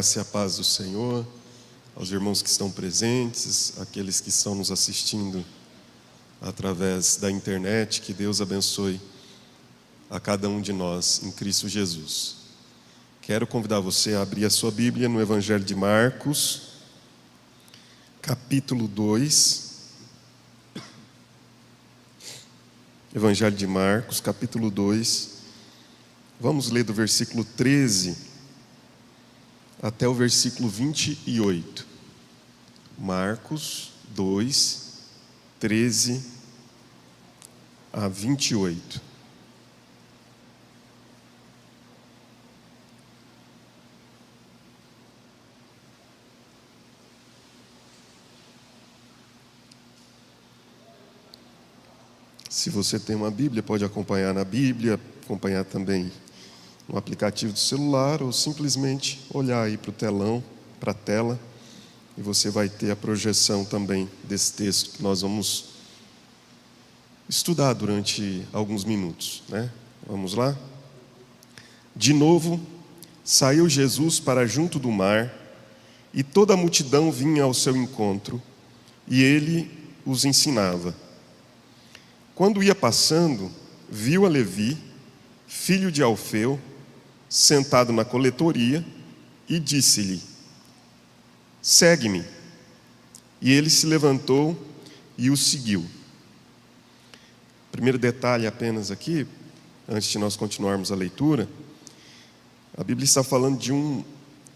graça e a paz do Senhor, aos irmãos que estão presentes, aqueles que estão nos assistindo através da internet, que Deus abençoe a cada um de nós em Cristo Jesus. Quero convidar você a abrir a sua Bíblia no Evangelho de Marcos, capítulo 2. Evangelho de Marcos, capítulo 2. Vamos ler do versículo 13 até o versículo 28. Marcos 2, 13 a 28. Se você tem uma Bíblia, pode acompanhar na Bíblia, acompanhar também no aplicativo do celular, ou simplesmente olhar aí para o telão, para a tela, e você vai ter a projeção também desse texto que nós vamos estudar durante alguns minutos, né? Vamos lá? De novo, saiu Jesus para junto do mar, e toda a multidão vinha ao seu encontro, e ele os ensinava. Quando ia passando, viu a Levi, filho de Alfeu, sentado na coletoria, e disse-lhe: segue-me. E ele se levantou e o seguiu. Primeiro detalhe apenas aqui, antes de nós continuarmos a leitura, a Bíblia está falando de um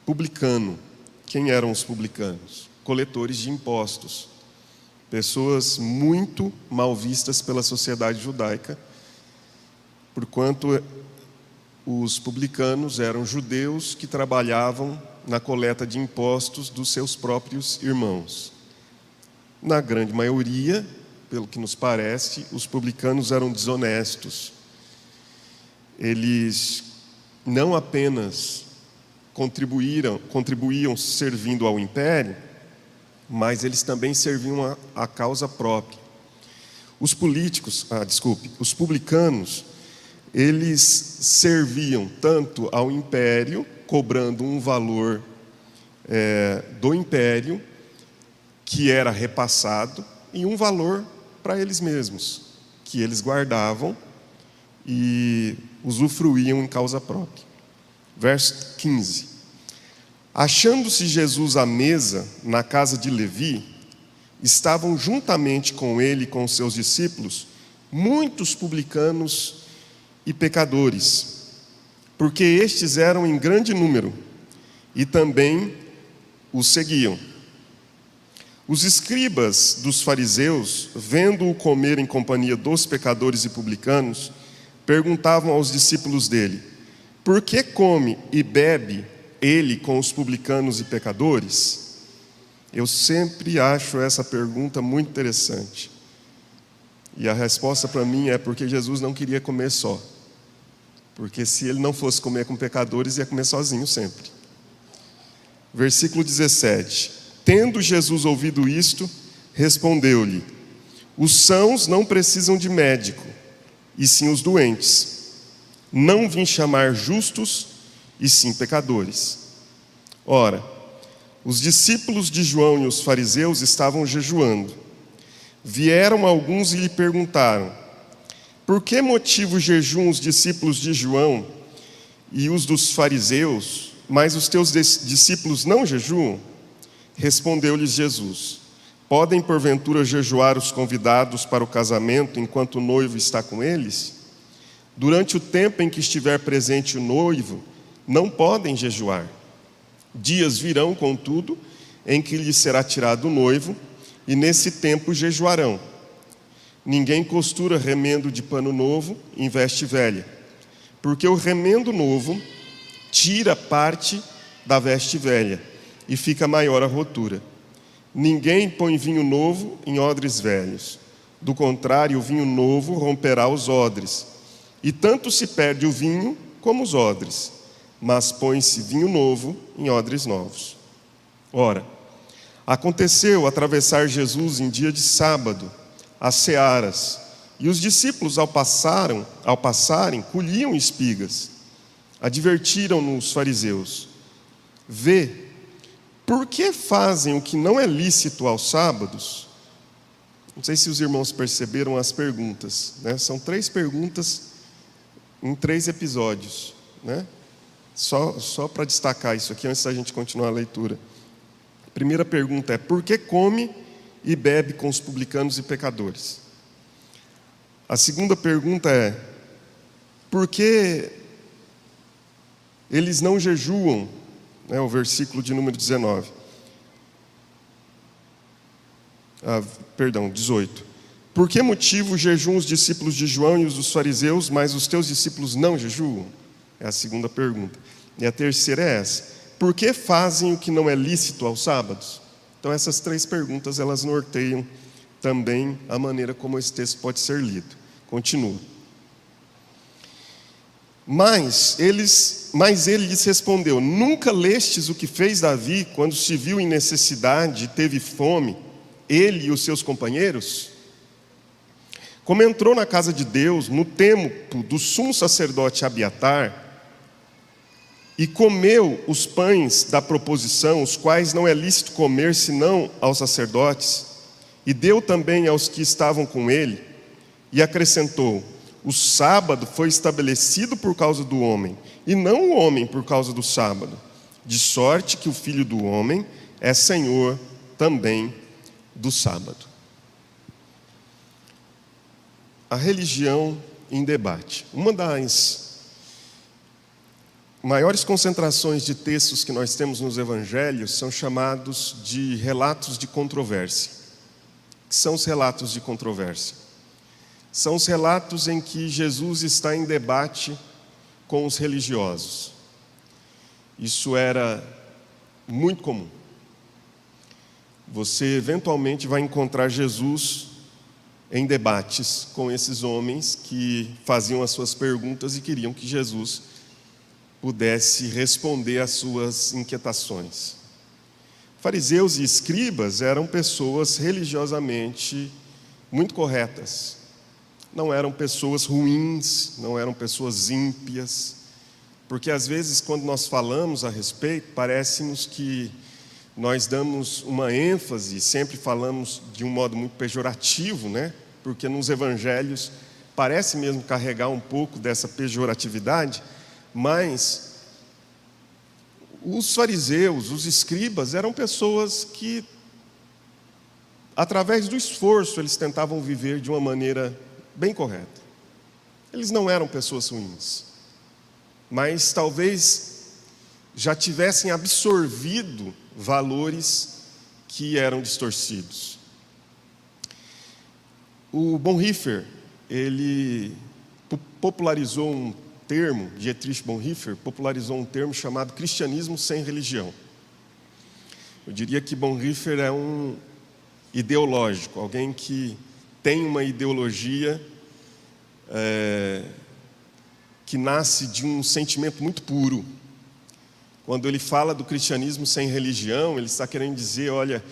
publicano. Quem eram os publicanos? Coletores de impostos. Pessoas muito mal vistas pela sociedade judaica, porquanto os publicanos eram judeus que trabalhavam na coleta de impostos dos seus próprios irmãos. Na grande maioria, pelo que nos parece, os publicanos eram desonestos. Eles não apenas contribuíam servindo ao império, mas eles também serviam à causa própria. Os publicanos, eles serviam tanto ao império, cobrando um valor do império, que era repassado, e um valor para eles mesmos, que eles guardavam e usufruíam em causa própria. Verso 15. Achando-se Jesus à mesa na casa de Levi, estavam juntamente com ele e com seus discípulos muitos publicanos e pecadores, porque estes eram em grande número, e também os seguiam. Os escribas dos fariseus, vendo-o comer em companhia dos pecadores e publicanos, perguntavam aos discípulos dele: por que come e bebe ele com os publicanos e pecadores? Eu sempre acho essa pergunta muito interessante. E a resposta para mim é porque Jesus não queria comer só. Porque se ele não fosse comer com pecadores, ia comer sozinho sempre. Versículo 17. Tendo Jesus ouvido isto, respondeu-lhe: os sãos não precisam de médico, e sim os doentes. Não vim chamar justos, e sim pecadores. Ora, os discípulos de João e os fariseus estavam jejuando. Vieram alguns e lhe perguntaram: por que motivo jejuam os discípulos de João e os dos fariseus, mas os teus discípulos não jejuam? Respondeu-lhes Jesus: podem porventura jejuar os convidados para o casamento enquanto o noivo está com eles? Durante o tempo em que estiver presente o noivo, não podem jejuar. Dias virão, contudo, em que lhes será tirado o noivo, e nesse tempo jejuarão. Ninguém costura remendo de pano novo em veste velha, porque o remendo novo tira parte da veste velha, e fica maior a rotura. Ninguém põe vinho novo em odres velhos. Do contrário, o vinho novo romperá os odres, e tanto se perde o vinho como os odres. Mas põe-se vinho novo em odres novos. Ora, aconteceu atravessar Jesus em dia de sábado as searas, e os discípulos ao passarem colhiam espigas. Advertiram-no os fariseus: vê, por que fazem o que não é lícito aos sábados? Não sei se os irmãos perceberam as perguntas, né? São 3 perguntas em 3 episódios, né? Só para destacar isso aqui antes da gente continuar a leitura. A primeira pergunta é: por que come e bebe com os publicanos e pecadores? A segunda pergunta é: por que eles não jejuam? O versículo de número 19. 18. Por que motivo jejuam os discípulos de João e os dos fariseus, mas os teus discípulos não jejuam? É a segunda pergunta. E a terceira é essa: por que fazem o que não é lícito aos sábados? Então essas 3 perguntas, elas norteiam também a maneira como esse texto pode ser lido. Continua. Mas ele lhes respondeu: nunca lestes o que fez Davi quando se viu em necessidade e teve fome, ele e os seus companheiros? Como entrou na casa de Deus, no templo do sumo sacerdote Abiatar, e comeu os pães da proposição, os quais não é lícito comer senão aos sacerdotes, e deu também aos que estavam com ele, e acrescentou: o sábado foi estabelecido por causa do homem, e não o homem por causa do sábado, de sorte que o Filho do homem é Senhor também do sábado. A religião em debate. Uma das maiores concentrações de textos que nós temos nos evangelhos são chamados de relatos de controvérsia. O que são os relatos de controvérsia? São os relatos em que Jesus está em debate com os religiosos. Isso era muito comum. Você eventualmente vai encontrar Jesus em debates com esses homens que faziam as suas perguntas e queriam que Jesus pudesse responder às suas inquietações. Fariseus e escribas eram pessoas religiosamente muito corretas. Não eram pessoas ruins, não eram pessoas ímpias, porque às vezes quando nós falamos a respeito, parece-nos que nós damos uma ênfase, sempre falamos de um modo muito pejorativo, né? Porque nos evangelhos parece mesmo carregar um pouco dessa pejoratividade, mas os fariseus, os escribas, eram pessoas que, através do esforço, eles tentavam viver de uma maneira bem correta. Eles não eram pessoas ruins, mas talvez já tivessem absorvido valores que eram distorcidos. O Bonhoeffer, ele popularizou um termo, Dietrich Bonhoeffer popularizou um termo chamado cristianismo sem religião. Eu diria que Bonhoeffer é um ideológico, alguém que tem uma ideologia que nasce de um sentimento muito puro. Quando ele fala do cristianismo sem religião, ele está querendo dizer: olha,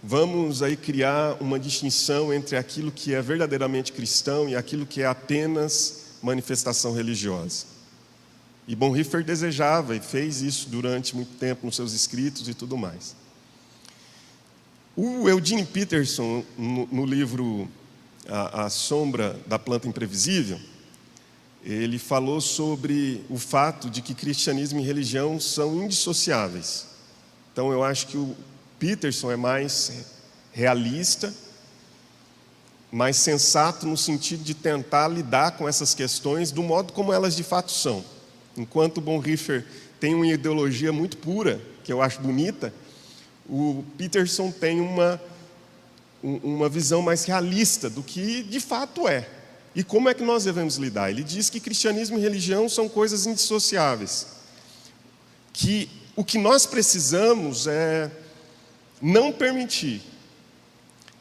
vamos aí criar uma distinção entre aquilo que é verdadeiramente cristão e aquilo que é apenas manifestação religiosa. E Bonhoeffer desejava e fez isso durante muito tempo nos seus escritos e tudo mais. O Eugene Peterson, no livro A Sombra da Planta Imprevisível, ele falou sobre o fato de que cristianismo e religião são indissociáveis. Então eu acho que o Peterson é mais realista, mais sensato no sentido de tentar lidar com essas questões do modo como elas de fato são. Enquanto o Bonhoeffer tem uma ideologia muito pura, que eu acho bonita, o Peterson tem uma visão mais realista do que de fato é. E como é que nós devemos lidar? Ele diz que cristianismo e religião são coisas indissociáveis. Que o que nós precisamos é não permitir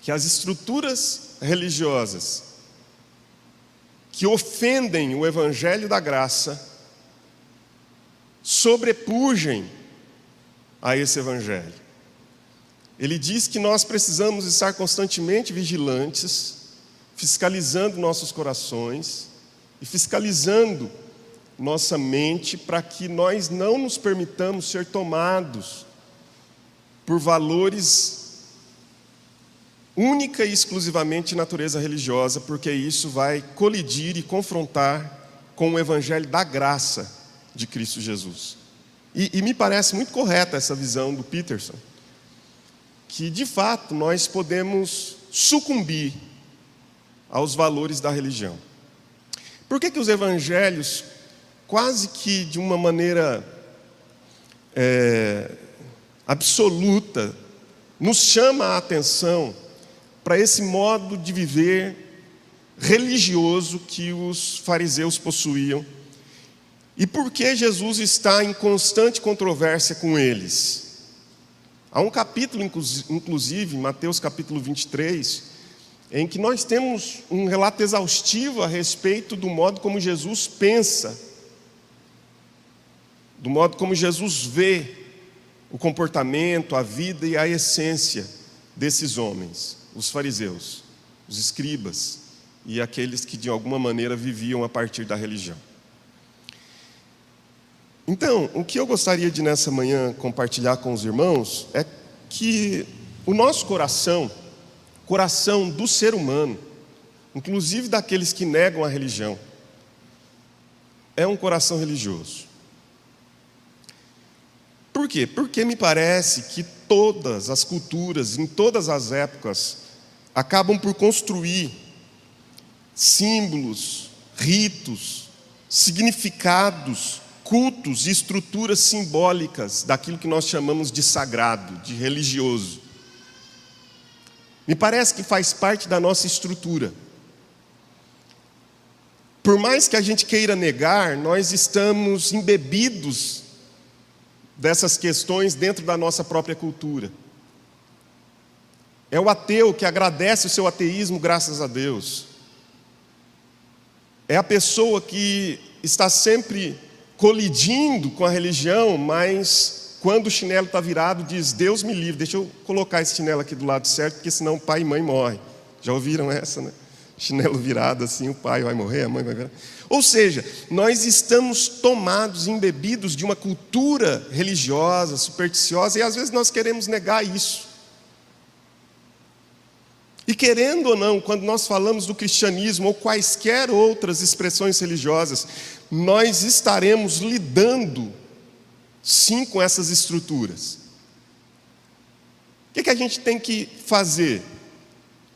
que as estruturas religiosas que ofendem o evangelho da graça sobrepujem a esse evangelho. Ele diz que nós precisamos estar constantemente vigilantes, fiscalizando nossos corações e fiscalizando nossa mente para que nós não nos permitamos ser tomados por valores única e exclusivamente de natureza religiosa, porque isso vai colidir e confrontar com o evangelho da graça de Cristo Jesus. E me parece muito correta essa visão do Peterson, que de fato nós podemos sucumbir aos valores da religião. Por que os evangelhos, quase que de uma maneira absoluta, nos chama a atenção para esse modo de viver religioso que os fariseus possuíam? E por que Jesus está em constante controvérsia com eles? Há um capítulo, inclusive, Mateus capítulo 23, em que nós temos um relato exaustivo a respeito do modo como Jesus pensa, do modo como Jesus vê o comportamento, a vida e a essência desses homens, os fariseus, os escribas e aqueles que de alguma maneira viviam a partir da religião. Então, o que eu gostaria de nessa manhã compartilhar com os irmãos é que o nosso coração do ser humano, inclusive daqueles que negam a religião, é um coração religioso. Por quê? Porque me parece que todas as culturas, em todas as épocas, acabam por construir símbolos, ritos, significados, cultos e estruturas simbólicas daquilo que nós chamamos de sagrado, de religioso. Me parece que faz parte da nossa estrutura. Por mais que a gente queira negar, nós estamos embebidos dessas questões dentro da nossa própria cultura. É o ateu que agradece o seu ateísmo graças a Deus. É a pessoa que está sempre colidindo com a religião, mas quando o chinelo está virado diz: Deus me livre, deixa eu colocar esse chinelo aqui do lado certo, porque senão o pai e mãe morrem. Já ouviram essa, né? Chinelo virado assim, o pai vai morrer, a mãe vai morrer. Ou seja, nós estamos tomados, embebidos de uma cultura religiosa, supersticiosa, e às vezes nós queremos negar isso. E querendo ou não, quando nós falamos do cristianismo ou quaisquer outras expressões religiosas, nós estaremos lidando, sim, com essas estruturas. O que a gente tem que fazer?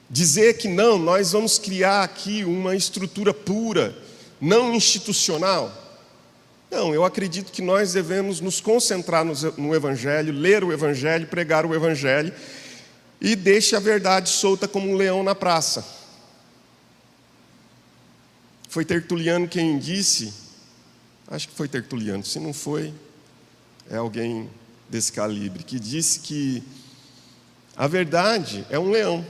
Dizer que não, nós vamos criar aqui uma estrutura pura, não institucional? Não, eu acredito que nós devemos nos concentrar no Evangelho, ler o Evangelho, pregar o Evangelho, e deixe a verdade solta como um leão na praça. Foi Tertuliano quem disse, acho que foi Tertuliano, se não foi, é alguém desse calibre, que disse que a verdade é um leão.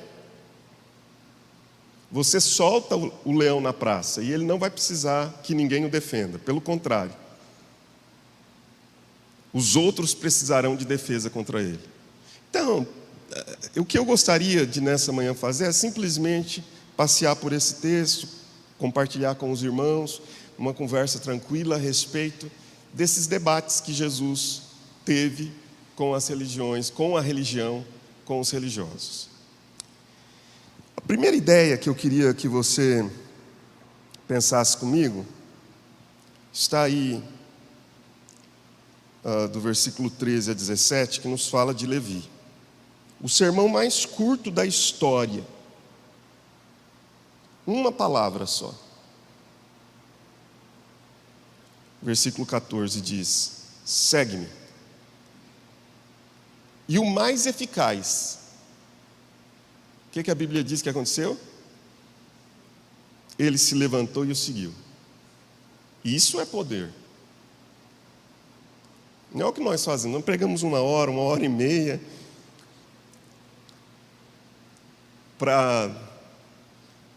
Você solta o leão na praça e ele não vai precisar que ninguém o defenda, pelo contrário. Os outros precisarão de defesa contra ele. Então, o que eu gostaria de nessa manhã fazer é simplesmente passear por esse texto, compartilhar com os irmãos uma conversa tranquila a respeito desses debates que Jesus teve com as religiões, com a religião, com os religiosos. A primeira ideia que eu queria que você pensasse comigo está aí do versículo 13 a 17, que nos fala de Levi. O sermão mais curto da história. Uma palavra só. Versículo 14 diz: segue-me. E o mais eficaz. O que a Bíblia diz que aconteceu? Ele se levantou e o seguiu. Isso é poder. Não é o que nós fazemos. Não pregamos uma hora e meia, para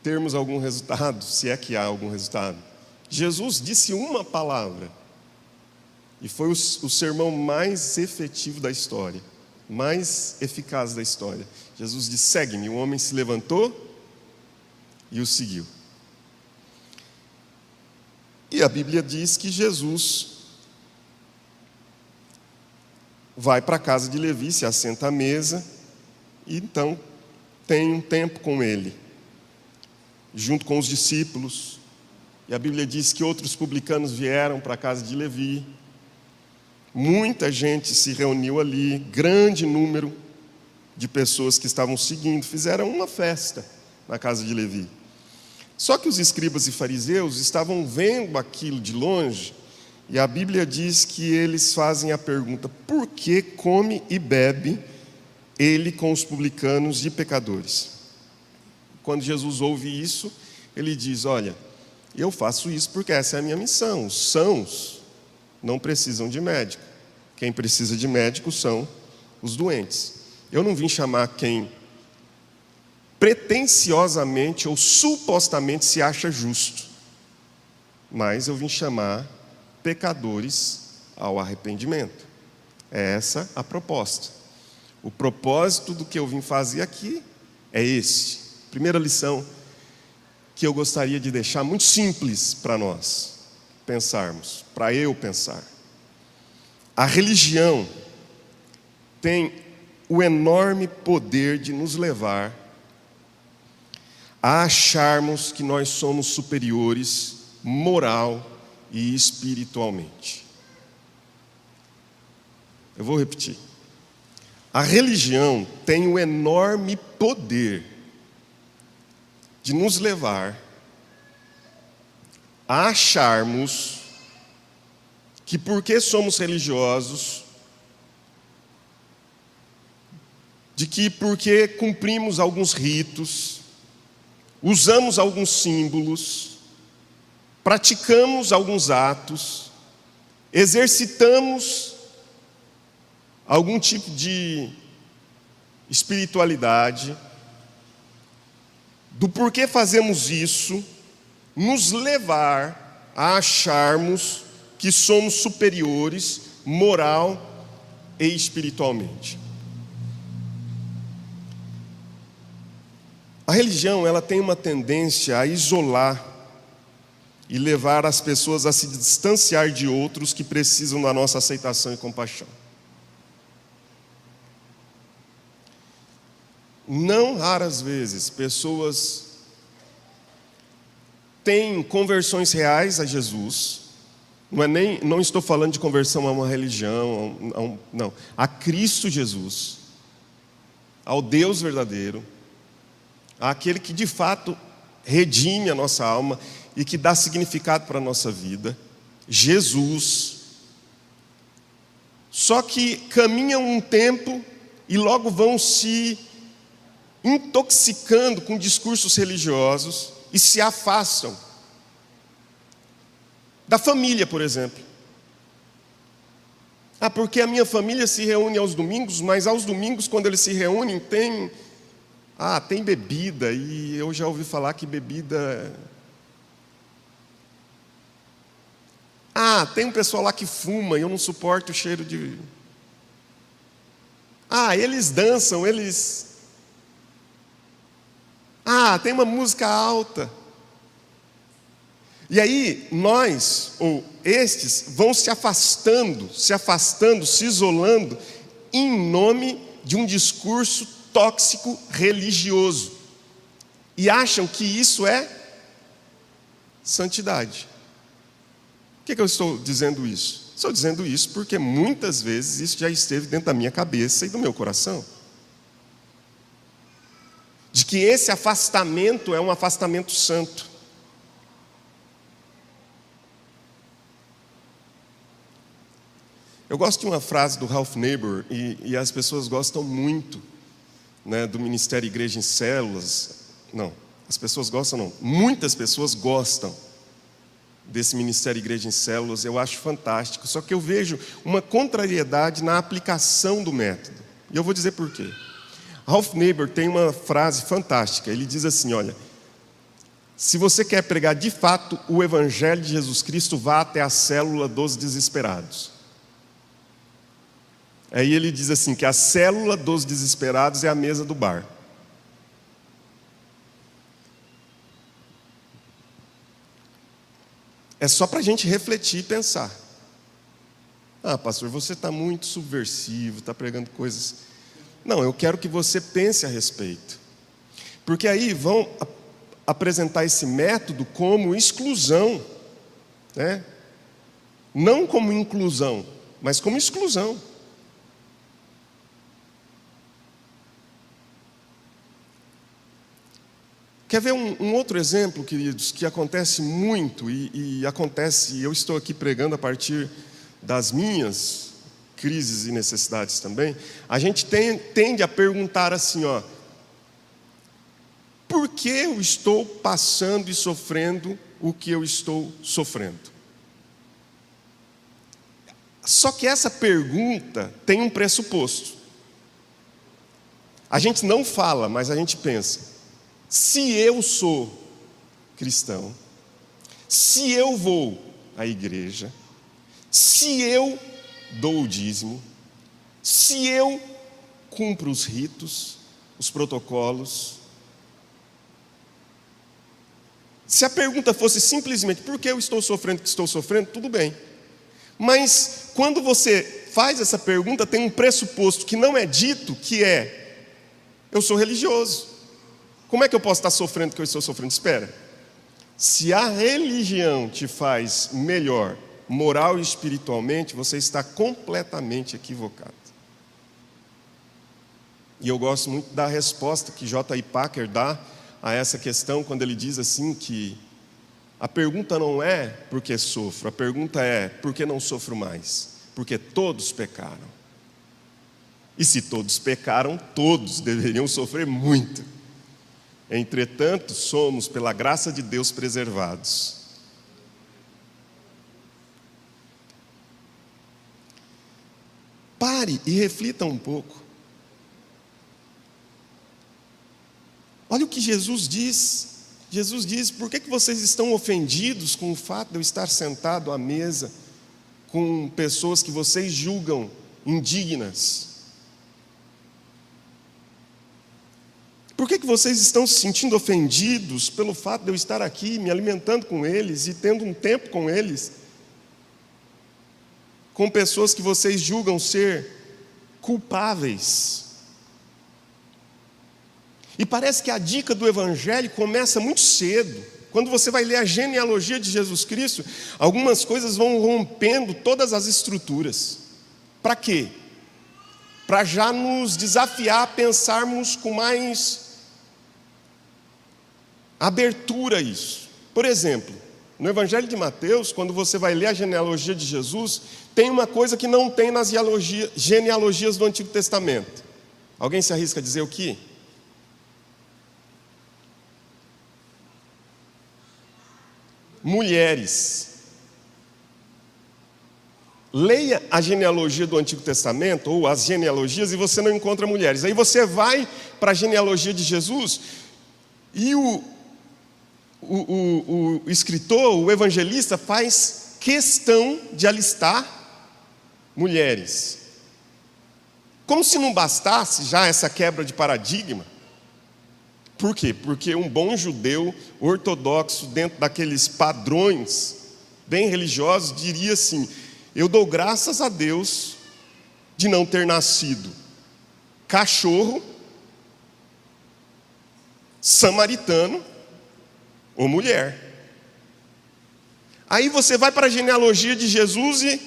termos algum resultado, se é que há algum resultado. Jesus disse uma palavra, e foi o sermão mais efetivo da história, mais eficaz da história. Jesus disse: segue-me. O homem se levantou e o seguiu. E a Bíblia diz que Jesus vai para a casa de Levi, se assenta à mesa, e então tem um tempo com ele, junto com os discípulos. E a Bíblia diz que outros publicanos vieram para a casa de Levi. Muita gente se reuniu ali, grande número de pessoas que estavam seguindo, fizeram uma festa na casa de Levi. Só que os escribas e fariseus estavam vendo aquilo de longe, e a Bíblia diz que eles fazem a pergunta: por que come e bebe ele com os publicanos e pecadores? Quando Jesus ouve isso, ele diz: olha, eu faço isso porque essa é a minha missão. Os sãos não precisam de médico. Quem precisa de médico são os doentes. Eu não vim chamar quem pretensiosamente ou supostamente se acha justo, mas eu vim chamar pecadores ao arrependimento. É essa a proposta. O propósito do que eu vim fazer aqui é esse. Primeira lição que eu gostaria de deixar muito simples para nós pensarmos, para eu pensar. A religião tem o enorme poder de nos levar a acharmos que nós somos superiores moral e espiritualmente. Eu vou repetir. A religião tem o enorme poder de nos levar a acharmos que porque somos religiosos, de que porque cumprimos alguns ritos, usamos alguns símbolos, praticamos alguns atos, exercitamos algum tipo de espiritualidade, do porquê fazemos isso, nos levar a acharmos que somos superiores moral e espiritualmente. A religião, ela tem uma tendência a isolar e levar as pessoas a se distanciar de outros que precisam da nossa aceitação e compaixão. Não raras vezes, pessoas têm conversões reais a Jesus. Não estou falando de conversão a uma religião, não, a Cristo Jesus, ao Deus verdadeiro, àquele que de fato redime a nossa alma e que dá significado para a nossa vida, Jesus. Só que caminham um tempo e logo vão se intoxicando com discursos religiosos e se afastam da família, por exemplo. Porque a minha família se reúne aos domingos, mas aos domingos, quando eles se reúnem, tem bebida, e eu já ouvi falar que bebida... tem um pessoal lá que fuma, e eu não suporto o cheiro de... eles dançam, eles... tem uma música alta. E aí, nós, ou estes, vão se afastando, se isolando, em nome de um discurso tóxico religioso. E acham que isso é santidade. Por que eu estou dizendo isso? Estou dizendo isso porque muitas vezes isso já esteve dentro da minha cabeça e do meu coração. De que esse afastamento é um afastamento santo. Eu gosto de uma frase do Ralph Neighbor, e as pessoas gostam muito, né, do Ministério Igreja em Células. Não, as pessoas gostam não. Muitas pessoas gostam desse Ministério Igreja em Células, eu acho fantástico. Só que eu vejo uma contrariedade na aplicação do método. E eu vou dizer por quê. Ralph Neighbor tem uma frase fantástica. Ele diz assim, olha: se você quer pregar de fato o Evangelho de Jesus Cristo, vá até a célula dos desesperados. Aí ele diz assim, que a célula dos desesperados é a mesa do bar. É só para a gente refletir e pensar. Ah, pastor, você está muito subversivo, está pregando coisas... Não, eu quero que você pense a respeito. Porque aí vão apresentar esse método como exclusão, né? Não como inclusão, mas como exclusão. Quer ver um outro exemplo, queridos, que acontece muito e acontece, eu estou aqui pregando a partir das minhas crises e necessidades também. A gente tende a perguntar assim, ó, por que eu estou passando e sofrendo o que eu estou sofrendo? Só que essa pergunta tem um pressuposto. A gente não fala, mas a gente pensa. Se eu sou cristão, se eu vou à igreja, se eu dou o dízimo, se eu cumpro os ritos, os protocolos, se a pergunta fosse simplesmente por que eu estou sofrendo o que estou sofrendo, tudo bem. Mas quando você faz essa pergunta, tem um pressuposto que não é dito, que é: eu sou religioso. Como é que eu posso estar sofrendo o que eu estou sofrendo? Espera. Se a religião te faz melhor, moral e espiritualmente, você está completamente equivocado. E eu gosto muito da resposta que J.I. Packer dá a essa questão, quando ele diz assim que a pergunta não é por que sofro, a pergunta é por que não sofro mais? Porque todos pecaram. E se todos pecaram, todos deveriam sofrer muito. Entretanto, somos, pela graça de Deus, preservados. Pare e reflita um pouco. Olha o que Jesus diz. Jesus diz: por que vocês estão ofendidos com o fato de eu estar sentado à mesa com pessoas que vocês julgam indignas? Por que vocês estão se sentindo ofendidos pelo fato de eu estar aqui me alimentando com eles e tendo um tempo com eles, com pessoas que vocês julgam ser culpáveis? E parece que a dica do Evangelho começa muito cedo. Quando você vai ler a genealogia de Jesus Cristo, algumas coisas vão rompendo todas as estruturas. Para quê? Para já nos desafiar a pensarmos com mais abertura a isso. Por exemplo, no Evangelho de Mateus, quando você vai ler a genealogia de Jesus, tem uma coisa que não tem nas genealogias do Antigo Testamento. Alguém se arrisca a dizer o quê? Mulheres. Leia a genealogia do Antigo Testamento, ou as genealogias, e você não encontra mulheres. Aí você vai para a genealogia de Jesus, e o escritor, o evangelista, faz questão de alistar mulheres. Como se não bastasse já essa quebra de paradigma. Por quê? Porque um bom judeu ortodoxo, dentro daqueles padrões bem religiosos, diria assim: eu dou graças a Deus de não ter nascido cachorro, samaritano ou mulher. Aí você vai para a genealogia de Jesus e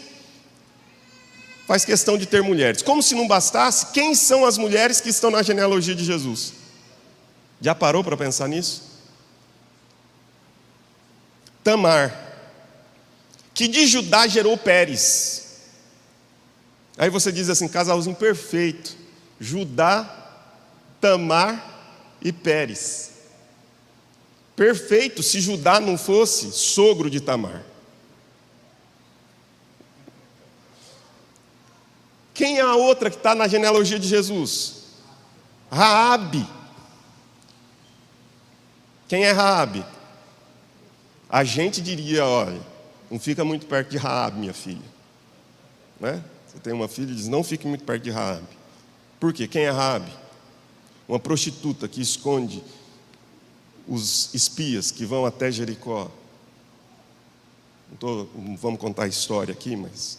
faz questão de ter mulheres. Como se não bastasse, quem são as mulheres que estão na genealogia de Jesus? Já parou para pensar nisso? Tamar, que de Judá gerou Pérez. Aí você diz assim: casalzinho perfeito. Judá, Tamar e Pérez. Perfeito se Judá não fosse sogro de Tamar. Quem é a outra que está na genealogia de Jesus? Raabe. Quem é Raabe? A gente diria: olha, não fica muito perto de Raabe, minha filha. Né? Você tem uma filha e diz: não fique muito perto de Raabe. Por quê? Quem é Raabe? Uma prostituta que esconde os espias que vão até Jericó. Não vamos contar a história aqui, mas...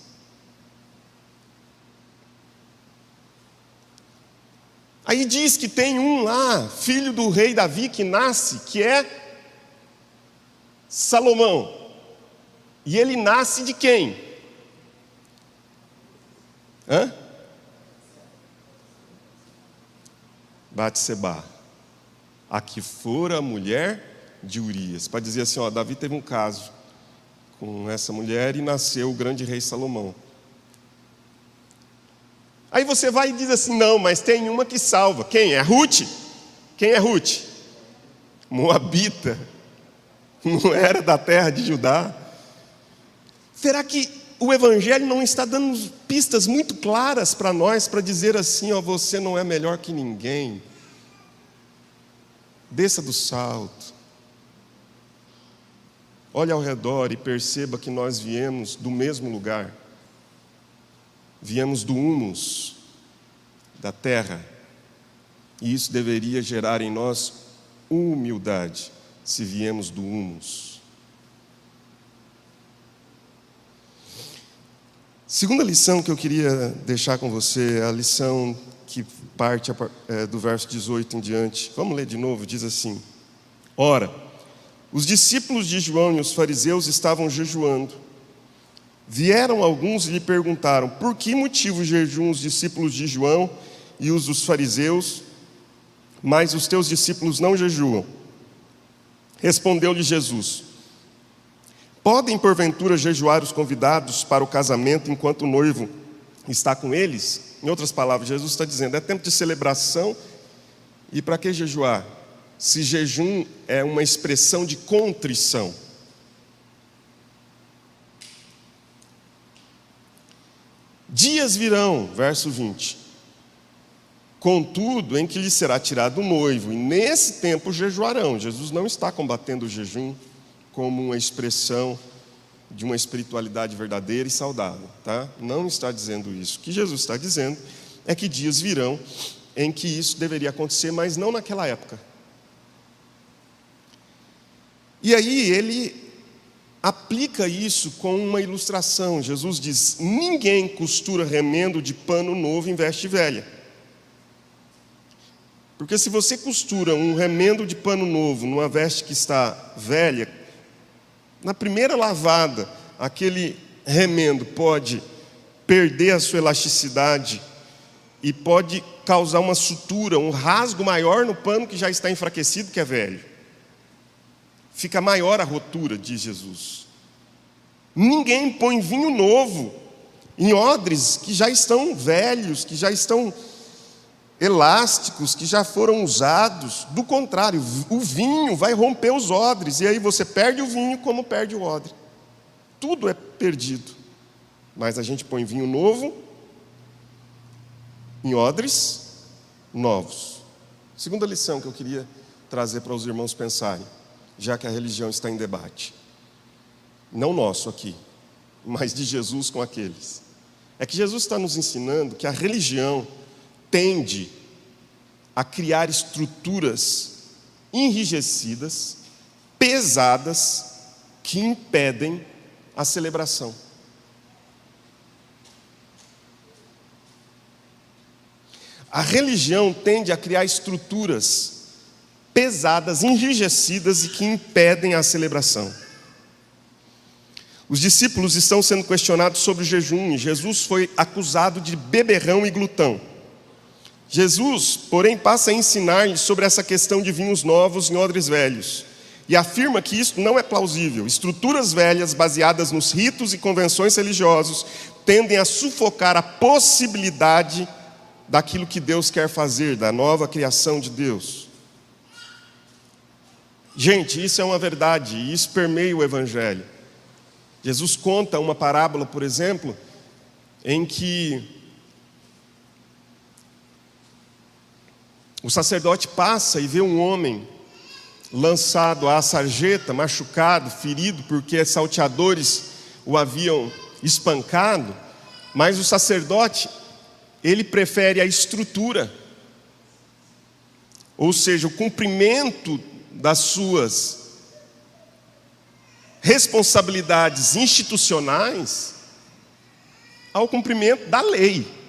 Aí diz que tem um lá, filho do rei Davi, que nasce, que é Salomão. E ele nasce de quem? Batseba, a que fora a mulher de Urias. Para dizer assim, Davi teve um caso com essa mulher e nasceu o grande rei Salomão. Aí você vai e diz assim, não, mas tem uma que salva. Quem é? Ruth? Quem é Ruth? Moabita. Não era da terra de Judá. Será que o Evangelho não está dando pistas muito claras para nós, para dizer assim, você não é melhor que ninguém? Desça do salto. Olhe ao redor e perceba que nós viemos do mesmo lugar. Viemos do humus, da terra. E isso deveria gerar em nós humildade, se viemos do humus. Segunda lição que eu queria deixar com você, é a lição que parte do verso 18 em diante. Vamos ler de novo, diz assim: Ora, os discípulos de João e os fariseus estavam jejuando. Vieram alguns e lhe perguntaram, por que motivo jejuam os discípulos de João e os dos fariseus, mas os teus discípulos não jejuam? Respondeu-lhe Jesus, podem porventura jejuar os convidados para o casamento enquanto o noivo está com eles? Em outras palavras, Jesus está dizendo, é tempo de celebração, e para que jejuar? Se jejum é uma expressão de contrição. Dias virão, verso 20, contudo, em que lhe será tirado o noivo, e nesse tempo jejuarão. Jesus não está combatendo o jejum como uma expressão de uma espiritualidade verdadeira e saudável, tá? Não está dizendo isso. O que Jesus está dizendo é que dias virão em que isso deveria acontecer, mas não naquela época. E aí ele aplica isso com uma ilustração. Jesus diz, ninguém costura remendo de pano novo em veste velha. Porque se você costura um remendo de pano novo numa veste que está velha, na primeira lavada, aquele remendo pode perder a sua elasticidade e pode causar uma sutura, um rasgo maior no pano que já está enfraquecido, que é velho. Fica maior a rotura, diz Jesus. Ninguém põe vinho novo em odres que já estão velhos, que já estão elásticos, que já foram usados. Do contrário, o vinho vai romper os odres, e aí você perde o vinho como perde o odre. Tudo é perdido. Mas a gente põe vinho novo em odres novos. Segunda lição que eu queria trazer para os irmãos pensarem, já que a religião está em debate. Não nosso aqui, mas de Jesus com aqueles. É que Jesus está nos ensinando que a religião tende a criar estruturas enrijecidas, pesadas, que impedem a celebração. A religião tende a criar estruturas pesadas, enrijecidas e que impedem a celebração. Os discípulos estão sendo questionados sobre o jejum e Jesus foi acusado de beberrão e glutão. Jesus, porém, passa a ensinar-lhes sobre essa questão de vinhos novos em odres velhos e afirma que isso não é plausível. Estruturas velhas baseadas nos ritos e convenções religiosos tendem a sufocar a possibilidade daquilo que Deus quer fazer, da nova criação de Deus. Gente, isso é uma verdade e isso permeia o Evangelho. Jesus conta uma parábola, por exemplo, em que o sacerdote passa e vê um homem lançado à sarjeta, machucado, ferido, porque salteadores o haviam espancado, mas o sacerdote, ele prefere a estrutura, ou seja, o cumprimento das suas responsabilidades institucionais ao cumprimento da lei.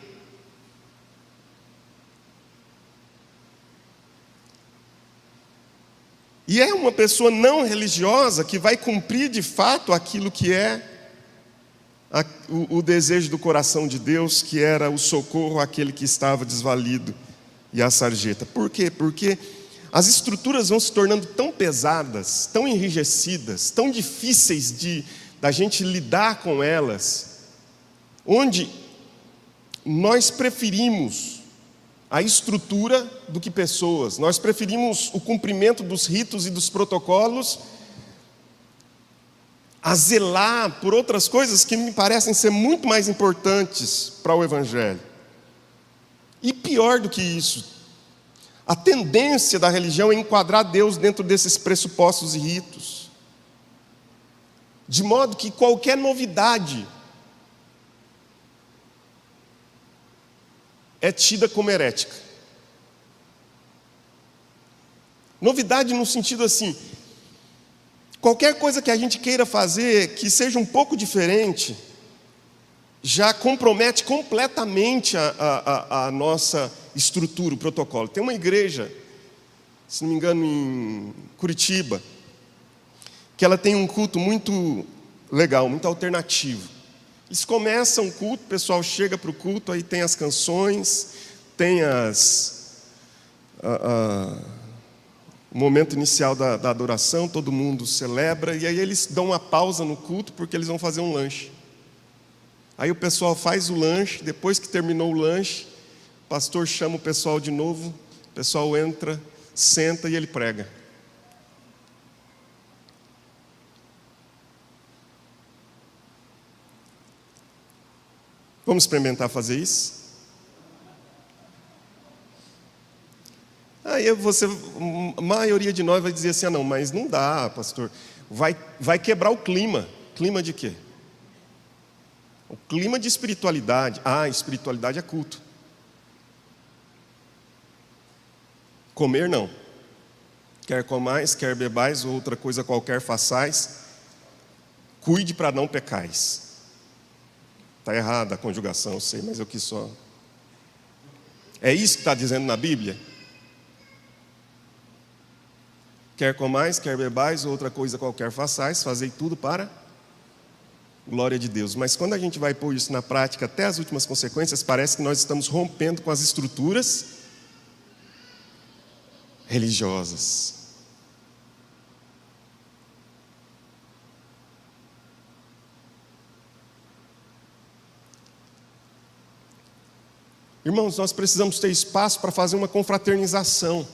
E é uma pessoa não religiosa que vai cumprir de fato aquilo que é o desejo do coração de Deus, que era o socorro àquele que estava desvalido e à sarjeta. Por quê? Porque as estruturas vão se tornando tão pesadas, tão enrijecidas, tão difíceis da gente lidar com elas, onde nós preferimos a estrutura do que pessoas. Nós preferimos o cumprimento dos ritos e dos protocolos a zelar por outras coisas que me parecem ser muito mais importantes para o Evangelho. E pior do que isso, a tendência da religião é enquadrar Deus dentro desses pressupostos e ritos, de modo que qualquer novidade é tida como herética. Novidade no sentido assim, qualquer coisa que a gente queira fazer que seja um pouco diferente, já compromete completamente a nossa estrutura, o protocolo. Tem uma igreja, se não me engano, em Curitiba, que ela tem um culto muito legal, muito alternativo. Eles começam o culto, o pessoal chega para o culto, aí tem as canções, tem o momento inicial da adoração, todo mundo celebra, e aí eles dão uma pausa no culto, porque eles vão fazer um lanche. Aí o pessoal faz o lanche, depois que terminou o lanche, o pastor chama o pessoal de novo, o pessoal entra, senta e ele prega. Vamos experimentar fazer isso? Aí a maioria de nós vai dizer assim, não, mas não dá, pastor. Vai quebrar o clima. Clima de quê? O clima de espiritualidade. Espiritualidade é culto. Comer não. Quer comais, quer bebais, ou outra coisa qualquer façais, cuide para não pecais. Está errada a conjugação, eu sei, mas eu quis só. É isso que está dizendo na Bíblia? Quer comais, quer bebais, ou outra coisa qualquer façais, fazei tudo para glória de Deus. Mas quando a gente vai pôr isso na prática, até as últimas consequências, parece que nós estamos rompendo com as estruturas religiosas. Irmãos, nós precisamos ter espaço para fazer uma confraternização.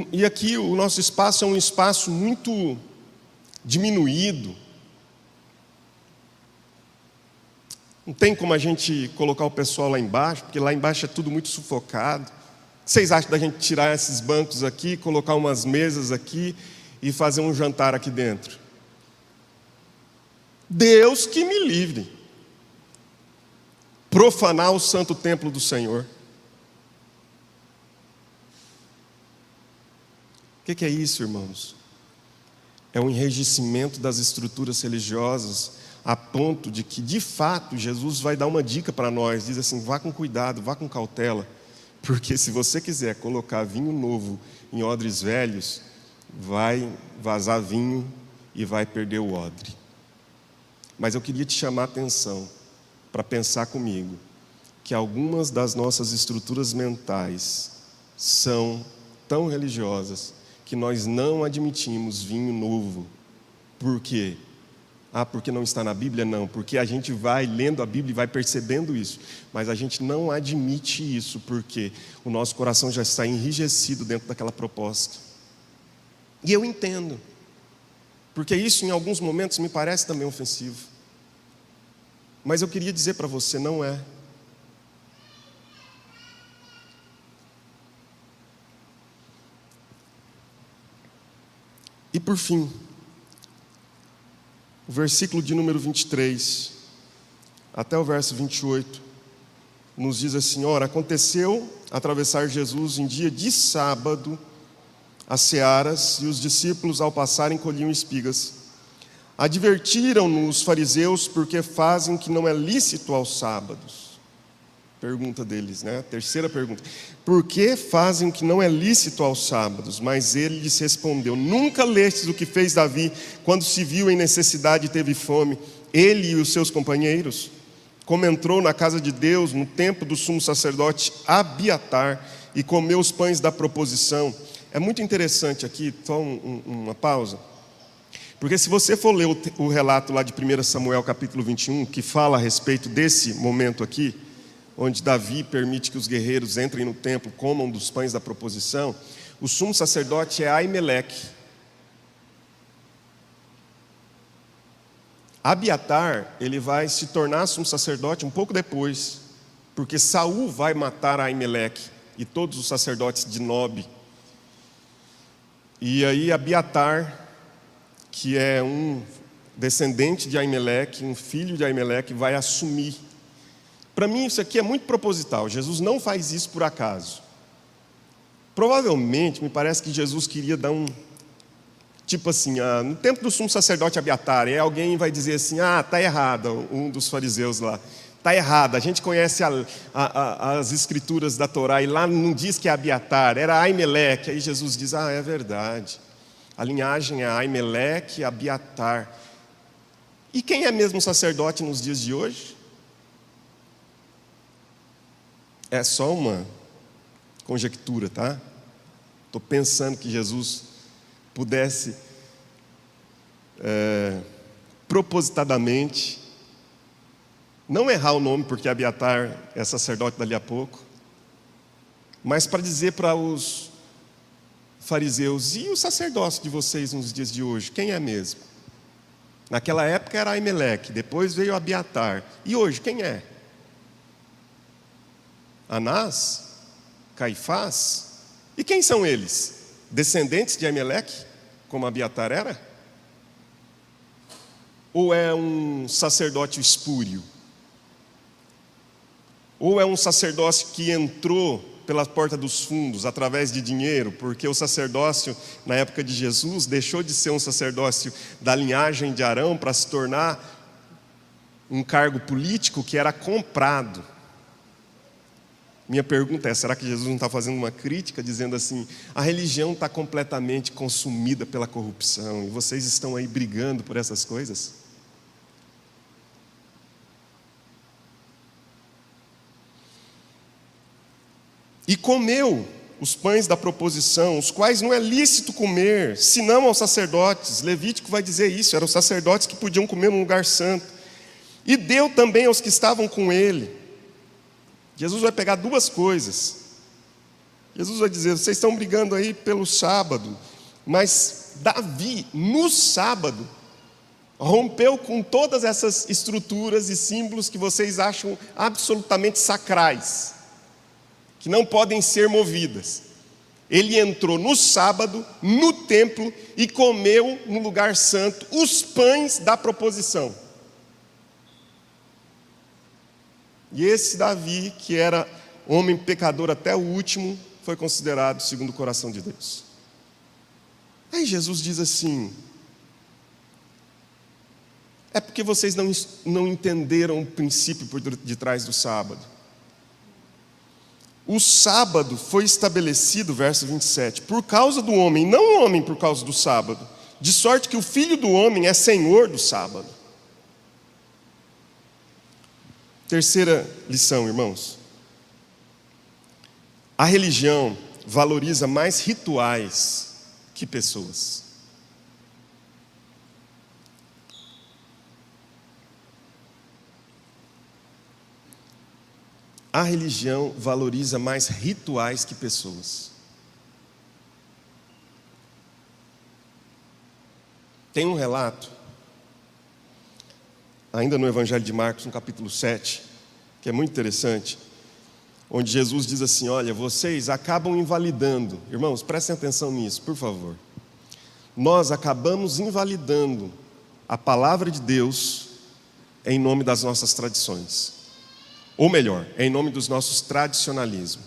E aqui o nosso espaço é um espaço muito diminuído. Não tem como a gente colocar o pessoal lá embaixo, porque lá embaixo é tudo muito sufocado. O que vocês acham da gente tirar esses bancos aqui, colocar umas mesas aqui e fazer um jantar aqui dentro? Deus que me livre. Profanar o santo templo do Senhor. O que é isso, irmãos? É um enrijecimento das estruturas religiosas, a ponto de que, de fato, Jesus vai dar uma dica para nós. Diz assim, vá com cuidado, vá com cautela, porque se você quiser colocar vinho novo em odres velhos, vai vazar vinho e vai perder o odre. Mas eu queria te chamar a atenção para pensar comigo que algumas das nossas estruturas mentais são tão religiosas que nós não admitimos vinho novo. Por quê? Porque não está na Bíblia? Não, porque a gente vai lendo a Bíblia e vai percebendo isso, mas a gente não admite isso, porque o nosso coração já está enrijecido dentro daquela proposta. E eu entendo, porque isso em alguns momentos me parece também ofensivo. Mas eu queria dizer para você, não é. E por fim, o versículo de número 23, até o verso 28, nos diz assim, ora, aconteceu atravessar Jesus em dia de sábado as searas, e os discípulos, ao passarem, colhiam espigas. Advertiram-no os fariseus porque fazem o que não é lícito aos sábados. Pergunta deles, né? Terceira pergunta. Por que fazem o que não é lícito aos sábados? Mas ele lhes respondeu: nunca lestes o que fez Davi quando se viu em necessidade e teve fome, ele e os seus companheiros? Como entrou na casa de Deus, no templo do sumo sacerdote Abiatar, e comeu os pães da proposição. É muito interessante aqui, só uma pausa. Porque se você for ler o relato lá de 1 Samuel capítulo 21, que fala a respeito desse momento aqui, onde Davi permite que os guerreiros entrem no templo, comam dos pães da proposição, o sumo sacerdote é Aimeleque. Abiatar, ele vai se tornar sumo sacerdote um pouco depois, porque Saul vai matar Aimeleque e todos os sacerdotes de Nob. E aí Abiatar, que é um descendente de Aimeleque, um filho de Aimeleque, vai assumir. Para mim isso aqui é muito proposital. Jesus não faz isso por acaso. Provavelmente, me parece que Jesus queria dar tipo assim, no tempo do sumo sacerdote Abiatar, e alguém vai dizer assim: está errado, um dos fariseus lá. Está errado, a gente conhece as escrituras da Torá, e lá não diz que é Abiatar, era Aimeleque. Aí Jesus diz: é verdade. A linhagem é Aimeleque e Abiatar. E quem é mesmo sacerdote nos dias de hoje? É só uma conjectura, tá? Estou pensando que Jesus pudesse propositadamente não errar o nome, porque Abiatar é sacerdote dali a pouco, mas para dizer para os fariseus: e o sacerdócio de vocês nos dias de hoje, quem é mesmo? Naquela época era Aimeleque, depois veio Abiatar, e hoje quem é? Anás? Caifás? E quem são eles? Descendentes de Aimeleque, como Abiatar era? Ou é um sacerdote espúrio? Ou é um sacerdócio que entrou pela porta dos fundos, através de dinheiro, porque o sacerdócio, na época de Jesus, deixou de ser um sacerdócio da linhagem de Arão para se tornar um cargo político que era comprado. Minha pergunta é: será que Jesus não está fazendo uma crítica, dizendo assim: a religião está completamente consumida pela corrupção, e vocês estão aí brigando por essas coisas? E comeu os pães da proposição, os quais não é lícito comer, senão aos sacerdotes. Levítico vai dizer isso, eram os sacerdotes que podiam comer num lugar santo. E deu também aos que estavam com ele. Jesus vai pegar duas coisas. Jesus vai dizer: vocês estão brigando aí pelo sábado, mas Davi, no sábado, rompeu com todas essas estruturas e símbolos que vocês acham absolutamente sacrais, que não podem ser movidas. Ele entrou no sábado, no templo, e comeu no lugar santo os pães da proposição. E esse Davi, que era homem pecador até o último, foi considerado segundo o coração de Deus. Aí Jesus diz assim: é porque vocês não entenderam o princípio por detrás do sábado. O sábado foi estabelecido, verso 27, por causa do homem, não o homem por causa do sábado, de sorte que o Filho do homem é Senhor do sábado. Terceira lição, irmãos. A religião valoriza mais rituais que pessoas. A religião valoriza mais rituais que pessoas. Tem um relato, ainda no Evangelho de Marcos, no capítulo 7, que é muito interessante, onde Jesus diz assim: olha, vocês acabam invalidando, irmãos, prestem atenção nisso, por favor. Nós acabamos invalidando a palavra de Deus em nome das nossas tradições. Ou melhor, em nome dos nossos tradicionalismos.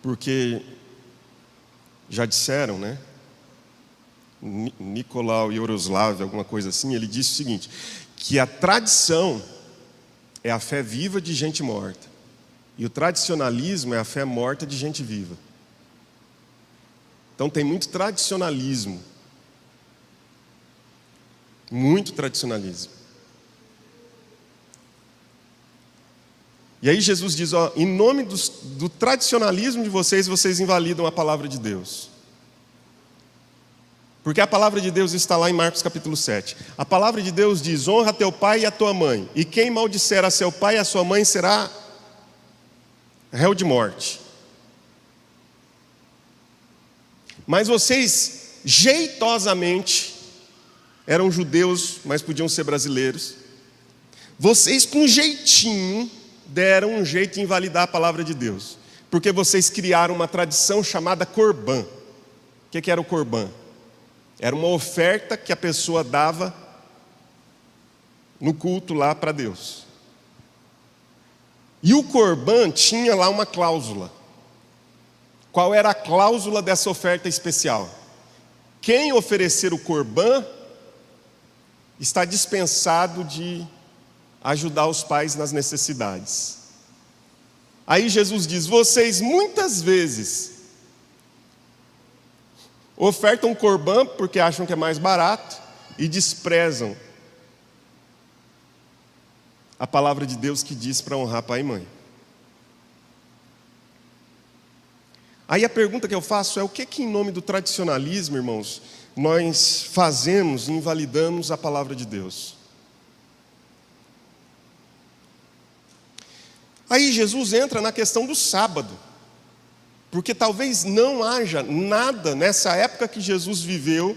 porque já disseram, né? Nicolau Yaroslav, alguma coisa assim, ele disse o seguinte, que a tradição é a fé viva de gente morta, e o tradicionalismo é a fé morta de gente viva. Então tem muito tradicionalismo. Muito tradicionalismo. E aí Jesus diz, ó, em nome do tradicionalismo de vocês, vocês invalidam a palavra de Deus. Porque a palavra de Deus está lá em Marcos capítulo 7. A palavra de Deus diz, honra teu pai e a tua mãe, e quem maldisser a seu pai e a sua mãe será réu de morte. Mas vocês, jeitosamente, eram judeus, mas podiam ser brasileiros, vocês com jeitinho, deram um jeito de invalidar a palavra de Deus, porque vocês criaram uma tradição chamada corbã. O que era o corbã? Era uma oferta que a pessoa dava no culto lá para Deus. E o corbã tinha lá uma cláusula. Qual era a cláusula dessa oferta especial? Quem oferecer o corbã está dispensado de ajudar os pais nas necessidades. Aí Jesus diz, vocês muitas vezes ofertam corbã porque acham que é mais barato e desprezam a palavra de Deus que diz para honrar pai e mãe. Aí a pergunta que eu faço é, o que em nome do tradicionalismo, irmãos, nós fazemos e invalidamos a palavra de Deus? Aí Jesus entra na questão do sábado, porque talvez não haja nada nessa época que Jesus viveu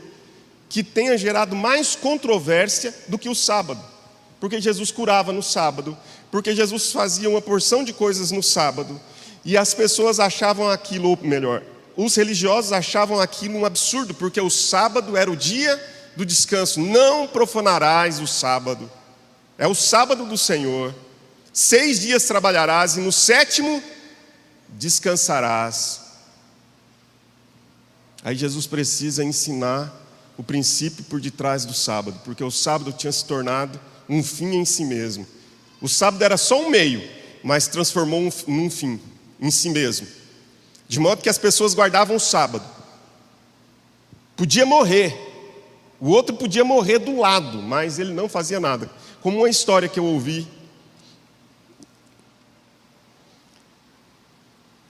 que tenha gerado mais controvérsia do que o sábado, porque Jesus curava no sábado, porque Jesus fazia uma porção de coisas no sábado, e as pessoas achavam aquilo, ou melhor, os religiosos achavam aquilo um absurdo, porque o sábado era o dia do descanso. Não profanarás o sábado, é o sábado do Senhor. 6 dias trabalharás e no 7º descansarás. Aí Jesus precisa ensinar o princípio por detrás do sábado, porque o sábado tinha se tornado um fim em si mesmo. O sábado era só um meio, mas transformou num fim em si mesmo. De modo que as pessoas guardavam o sábado. Podia morrer, o outro podia morrer do lado, mas ele não fazia nada. Como uma história que eu ouvi,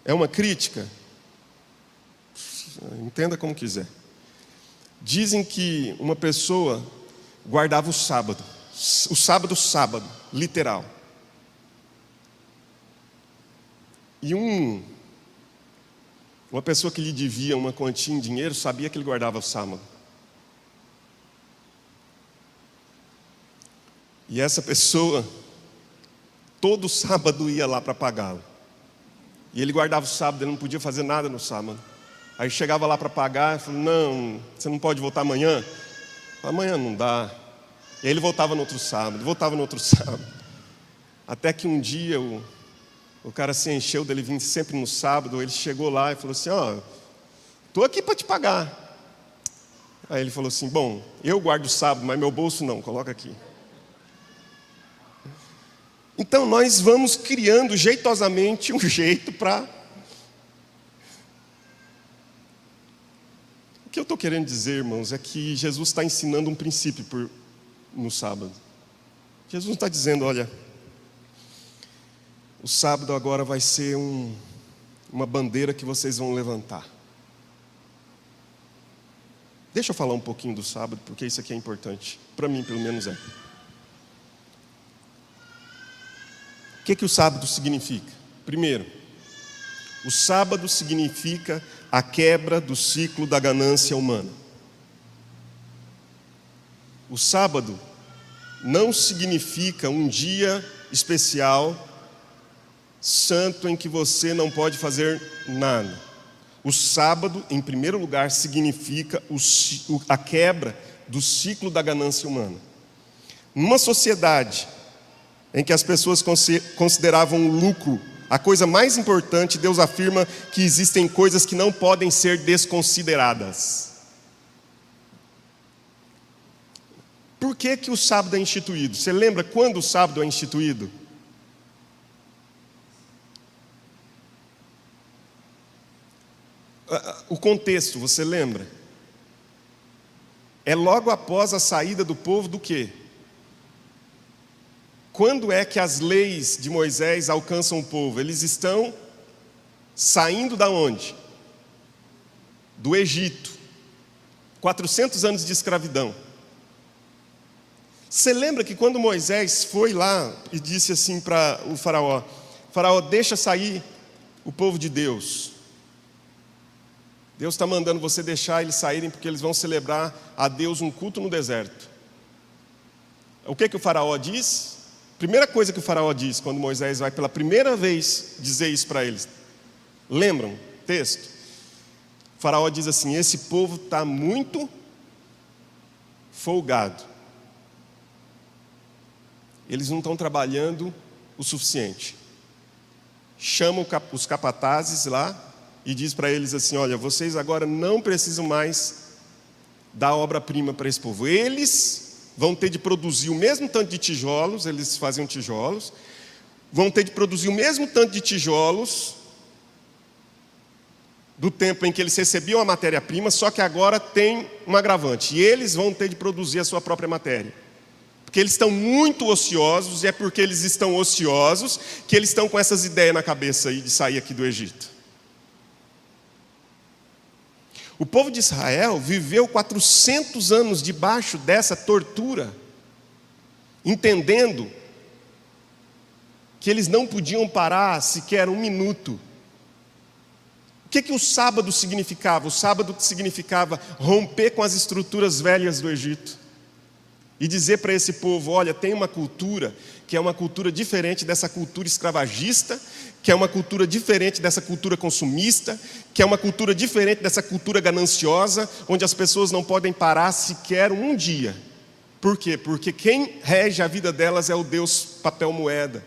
é uma crítica, entenda como quiser. Dizem que uma pessoa guardava o sábado, literal. E uma pessoa que lhe devia uma quantia em dinheiro sabia que ele guardava o sábado. E essa pessoa, todo sábado ia lá para pagá-lo. E ele guardava o sábado, ele não podia fazer nada no sábado. Aí chegava lá para pagar, e falou, não, você não pode voltar amanhã? Amanhã não dá. E aí ele voltava no outro sábado, Até que um dia o cara se encheu dele vir sempre no sábado, ele chegou lá e falou assim, estou aqui para te pagar. Aí ele falou assim, bom, eu guardo o sábado, mas meu bolso não, coloca aqui. Então nós vamos criando jeitosamente um jeito para... O que eu estou querendo dizer, irmãos, é que Jesus está ensinando um princípio no sábado. Jesus está dizendo, olha, o sábado agora vai ser uma bandeira que vocês vão levantar. Deixa eu falar um pouquinho do sábado, porque isso aqui é importante. Para mim, pelo menos é. O que o sábado significa? Primeiro, o sábado significa a quebra do ciclo da ganância humana. O sábado não significa um dia especial, santo, em que você não pode fazer nada. O sábado, em primeiro lugar, significa a quebra do ciclo da ganância humana. Numa sociedade em que as pessoas consideravam o lucro A coisa mais importante, Deus afirma que existem coisas que não podem ser desconsideradas. Por que que o sábado é instituído? Você lembra quando o sábado é instituído? O contexto, você lembra? É logo após a saída do povo do quê? Quando é que as leis de Moisés alcançam o povo? Eles estão saindo da onde? Do Egito. 400 anos de escravidão. Você lembra que quando Moisés foi lá e disse assim para o faraó: Faraó, deixa sair o povo de Deus. Deus está mandando você deixar eles saírem porque eles vão celebrar a Deus um culto no deserto. O que que o faraó diz? Primeira coisa que o faraó diz quando Moisés vai pela primeira vez dizer isso para eles. Lembram? Texto. O faraó diz assim: esse povo está muito folgado. Eles não estão trabalhando o suficiente. Chama os capatazes lá e diz para eles assim: olha, vocês agora não precisam mais dar obra-prima para esse povo. Eles vão ter de produzir o mesmo tanto de tijolos, eles faziam tijolos, vão ter de produzir o mesmo tanto de tijolos do tempo em que eles recebiam a matéria-prima, só que agora tem um agravante, e eles vão ter de produzir a sua própria matéria. Porque eles estão muito ociosos, e é porque eles estão ociosos que eles estão com essas ideias na cabeça aí de sair aqui do Egito. O povo de Israel viveu 400 anos debaixo dessa tortura, entendendo que eles não podiam parar sequer um minuto. O que que o sábado significava? O sábado significava romper com as estruturas velhas do Egito e dizer para esse povo: olha, tem uma cultura que é uma cultura diferente dessa cultura escravagista, que é uma cultura diferente dessa cultura consumista, que é uma cultura diferente dessa cultura gananciosa, onde as pessoas não podem parar sequer um dia. Por quê? Porque quem rege a vida delas é o Deus papel moeda.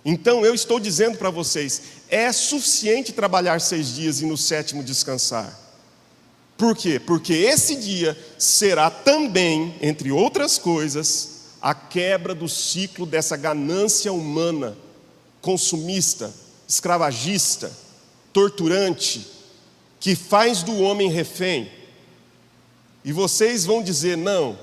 Então eu estou dizendo para vocês, é suficiente trabalhar 6 dias e no 7º descansar. Por quê? Porque esse dia será também, entre outras coisas, a quebra do ciclo dessa ganância humana, consumista, escravagista, torturante, que faz do homem refém. E vocês vão dizer: não,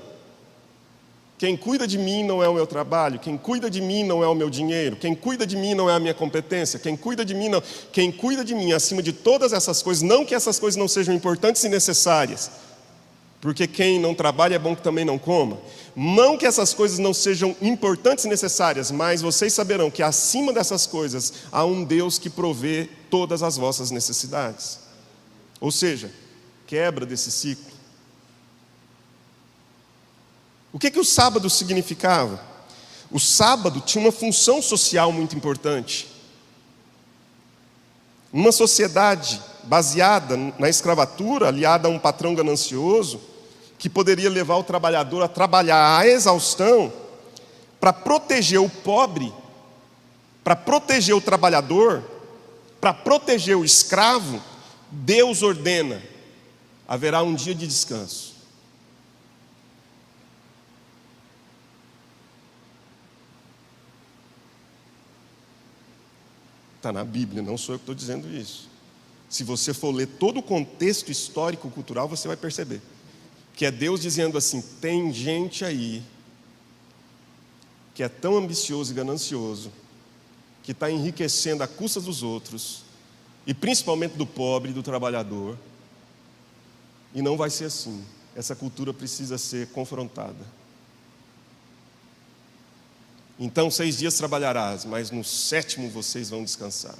quem cuida de mim não é o meu trabalho, quem cuida de mim não é o meu dinheiro, quem cuida de mim não é a minha competência, quem cuida de mim não, quem cuida de mim acima de todas essas coisas, não que essas coisas não sejam importantes e necessárias, porque quem não trabalha é bom que também não coma. Não que essas coisas não sejam importantes e necessárias, mas vocês saberão que acima dessas coisas há um Deus que provê todas as vossas necessidades. Ou seja, quebra desse ciclo. O que que o sábado significava? O sábado tinha uma função social muito importante. Uma sociedade baseada na escravatura, aliada a um patrão ganancioso, que poderia levar o trabalhador a trabalhar à exaustão, para proteger o pobre, para proteger o trabalhador, para proteger o escravo, Deus ordena: haverá um dia de descanso. Está na Bíblia, não sou eu que estou dizendo isso. Se você for ler todo o contexto histórico-cultural, você vai perceber que é Deus dizendo assim: tem gente aí que é tão ambicioso e ganancioso, que está enriquecendo à custa dos outros, e principalmente do pobre e do trabalhador, e não vai ser assim. Essa cultura precisa ser confrontada. Então 6 dias trabalharás, mas no 7º vocês vão descansar.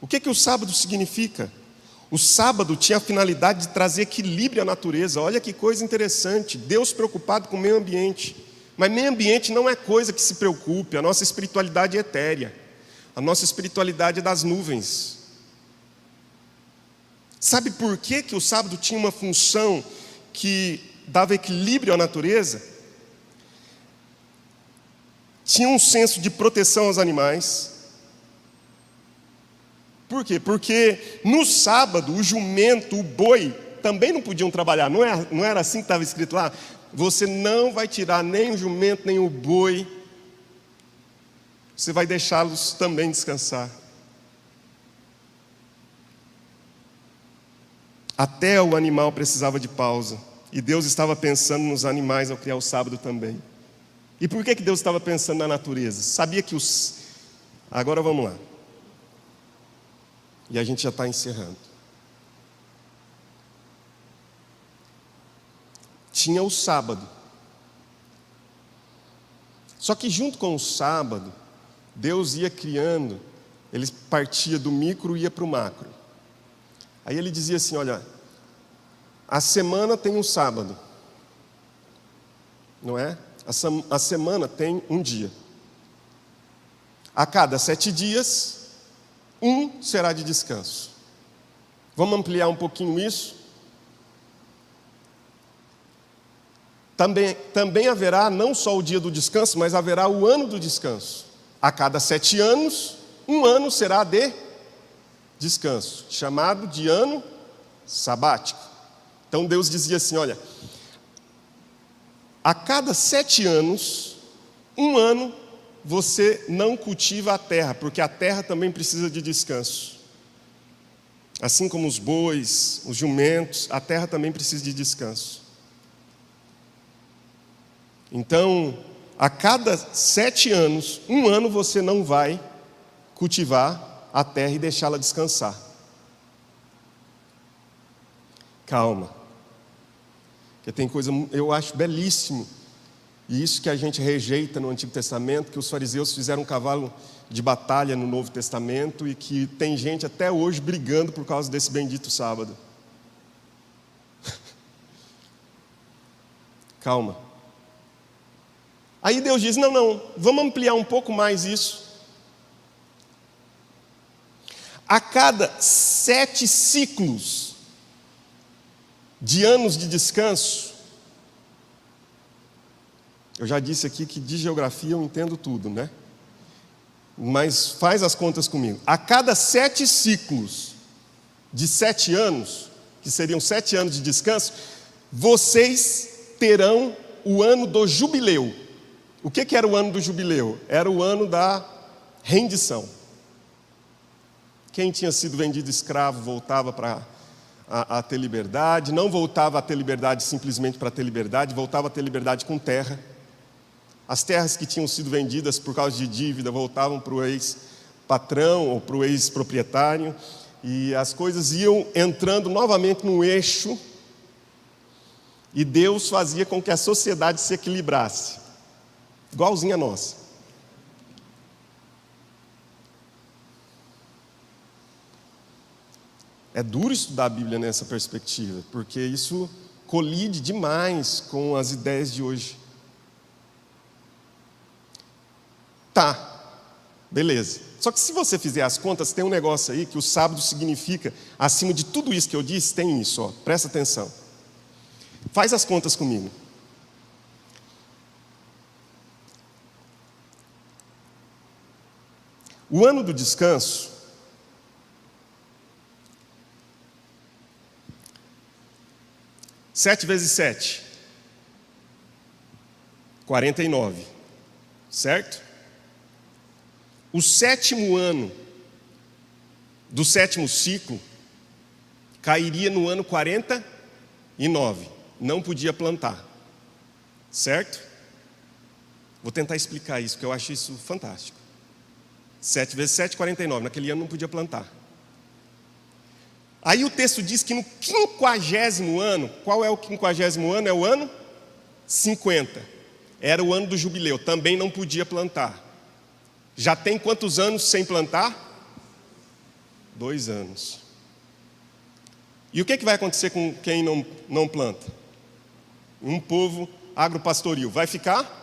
O que que o sábado significa? O sábado tinha a finalidade de trazer equilíbrio à natureza. Olha que coisa interessante, Deus preocupado com o meio ambiente. Mas meio ambiente não é coisa que se preocupe, a nossa espiritualidade é etérea. A nossa espiritualidade é das nuvens. Sabe por que que o sábado tinha uma função que dava equilíbrio à natureza? tinha um senso de proteção aos animais. Por quê? Porque no sábado, o jumento, o boi, também não podiam trabalhar. Não era assim que estava escrito lá? Você não vai tirar nem o jumento, nem o boi. Você vai deixá-los também descansar. Até o animal precisava de pausa. E Deus estava pensando nos animais ao criar o sábado também. E por que Deus estava pensando na natureza? Sabia que os... Agora vamos lá. E a gente já está encerrando. Tinha o sábado. Só que junto com o sábado, Deus ia criando, ele partia do micro e ia para o macro. Aí ele dizia assim, olha, a semana tem um sábado, não é? A semana tem um dia. A cada 7 dias, um será de descanso. Vamos ampliar um pouquinho isso? Também haverá não só o dia do descanso, mas haverá o ano do descanso. A cada 7 anos, um ano será de descanso, chamado de ano sabático. Então Deus dizia assim, olha, a cada 7 anos, um ano, você não cultiva a terra, porque a terra também precisa de descanso. Assim como os bois, os jumentos, a terra também precisa de descanso. Então, a cada 7 anos, um ano você não vai cultivar a terra e deixá-la descansar. Calma. Porque tem coisa, eu acho belíssimo, e isso que a gente rejeita no Antigo Testamento, que os fariseus fizeram um cavalo de batalha no Novo Testamento, e que tem gente até hoje brigando por causa desse bendito sábado. Calma. Aí Deus diz, não, vamos ampliar um pouco mais isso. A cada 7 ciclos de anos de descanso, eu já disse aqui que de geografia eu entendo tudo, né? Mas faz as contas comigo. A cada 7 ciclos de 7 anos, que seriam 7 anos de descanso, vocês terão o ano do jubileu. O que era o ano do jubileu? Era o ano da rendição. Quem tinha sido vendido escravo voltava a ter liberdade, não voltava a ter liberdade simplesmente para ter liberdade, voltava a ter liberdade com terra. As terras que tinham sido vendidas por causa de dívida voltavam para o ex-patrão ou para o ex-proprietário, e as coisas iam entrando novamente no eixo, e Deus fazia com que a sociedade se equilibrasse, igualzinha a nossa. É duro estudar a Bíblia nessa perspectiva, porque isso colide demais com as ideias de hoje. Tá, beleza. Só que se você fizer as contas, tem um negócio aí que o sábado significa, acima de tudo isso que eu disse, tem isso, ó, presta atenção. Faz as contas comigo. O ano do descanso, 7 vezes 7, 49, certo? O 7º ano do 7º ciclo cairia no ano 49, não podia plantar, certo? Vou tentar explicar isso, porque eu acho isso fantástico. 7 vezes 7, 49, naquele ano não podia plantar. Aí o texto diz que no 50º ano, qual é o 50º ano? É o ano 50. Era o ano do jubileu, também não podia plantar. Já tem quantos anos sem plantar? 2 anos. E o que vai acontecer com quem não planta? Um povo agropastoril. Vai ficar?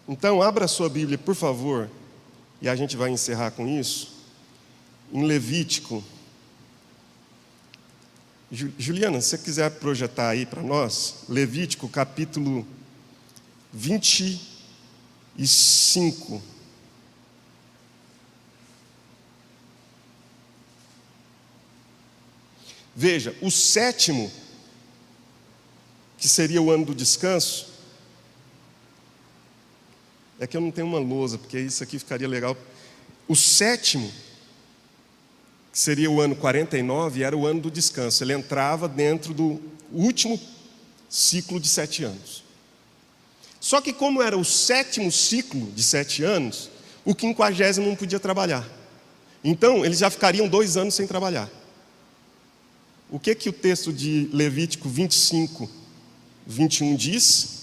Então, abra a sua Bíblia, por favor, e a gente vai encerrar com isso. Em Levítico. Juliana, se você quiser projetar aí para nós, Levítico capítulo 23. 5. Veja, o 7º, que seria o ano do descanso, é que eu não tenho uma lousa, porque isso aqui ficaria legal. O 7º, que seria o ano 49, era o ano do descanso. Ele entrava dentro do último ciclo de 7 anos. Só que como era o 7º ciclo de 7 anos, o 50º não podia trabalhar. Então, eles já ficariam 2 anos sem trabalhar. O que o texto de Levítico 25, 21 diz?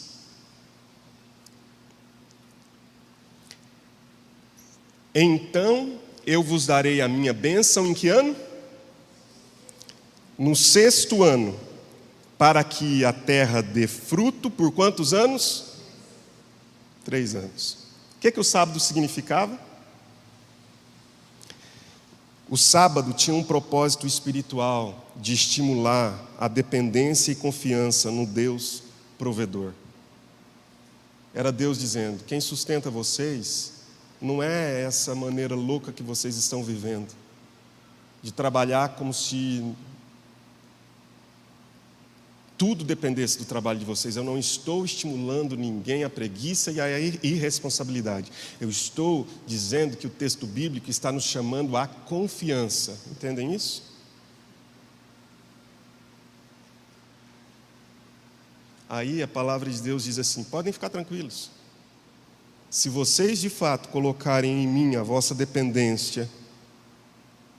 Então eu vos darei a minha bênção em que ano? No 6º ano, para que a terra dê fruto por quantos anos? 3 anos. O que o sábado significava? O sábado tinha um propósito espiritual de estimular a dependência e confiança no Deus provedor. Era Deus dizendo: quem sustenta vocês não é essa maneira louca que vocês estão vivendo, de trabalhar como se tudo dependesse do trabalho de vocês. Eu não estou estimulando ninguém à preguiça e à irresponsabilidade. Eu estou dizendo que o texto bíblico está nos chamando à confiança. Entendem isso? Aí a palavra de Deus diz assim: podem ficar tranquilos. Se vocês de fato colocarem em mim a vossa dependência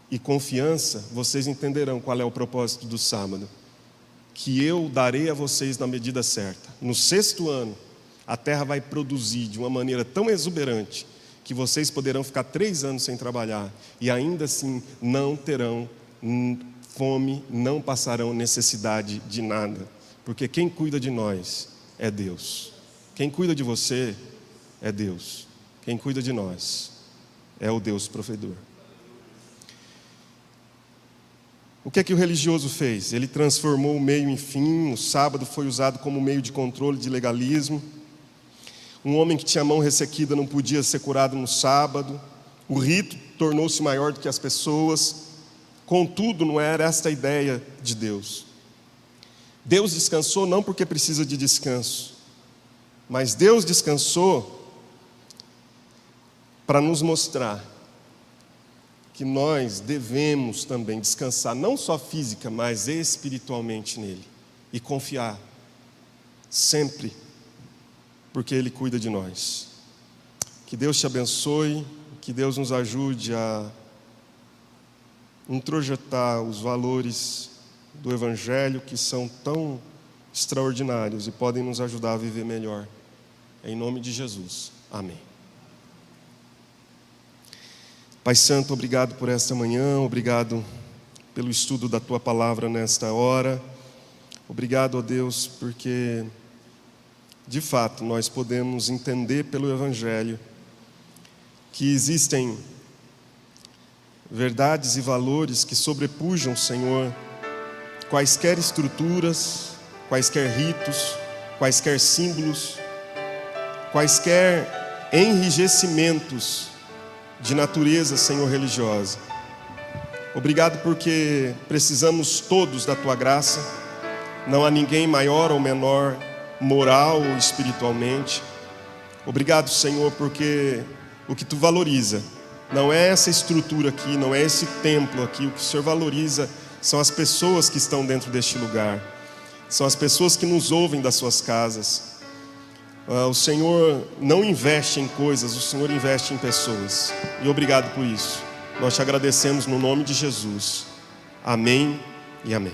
e confiança, vocês entenderão qual é o propósito do sábado. Que eu darei a vocês na medida certa. No 6º ano, a terra vai produzir de uma maneira tão exuberante que vocês poderão ficar 3 anos sem trabalhar e ainda assim não terão fome, não passarão necessidade de nada, porque quem cuida de nós é Deus. Quem cuida de você é Deus. Quem cuida de nós é o Deus provedor. O que o religioso fez? Ele transformou o meio em fim. O sábado foi usado como meio de controle, de legalismo. Um homem que tinha a mão ressequida não podia ser curado no sábado. O rito tornou-se maior do que as pessoas. Contudo, não era esta a ideia de Deus. Deus descansou não porque precisa de descanso, mas Deus descansou para nos mostrar que nós devemos também descansar, não só física, mas espiritualmente nele, e confiar sempre, porque Ele cuida de nós. Que Deus te abençoe, que Deus nos ajude a introjetar os valores do Evangelho, que são tão extraordinários e podem nos ajudar a viver melhor. Em nome de Jesus. Amém. Pai Santo, obrigado por esta manhã, obrigado pelo estudo da Tua Palavra nesta hora. Obrigado, ó Deus, porque de fato nós podemos entender pelo Evangelho que existem verdades e valores que sobrepujam, Senhor, quaisquer estruturas, quaisquer ritos, quaisquer símbolos, quaisquer enrijecimentos de natureza, Senhor, religiosa. Obrigado porque precisamos todos da Tua graça. Não há ninguém maior ou menor, moral ou espiritualmente. Obrigado, Senhor, porque o que Tu valoriza não é essa estrutura aqui, não é esse templo aqui. O que o Senhor valoriza são as pessoas que estão dentro deste lugar. São as pessoas que nos ouvem das suas casas. O Senhor não investe em coisas, o Senhor investe em pessoas. E obrigado por isso. Nós te agradecemos no nome de Jesus. Amém e amém.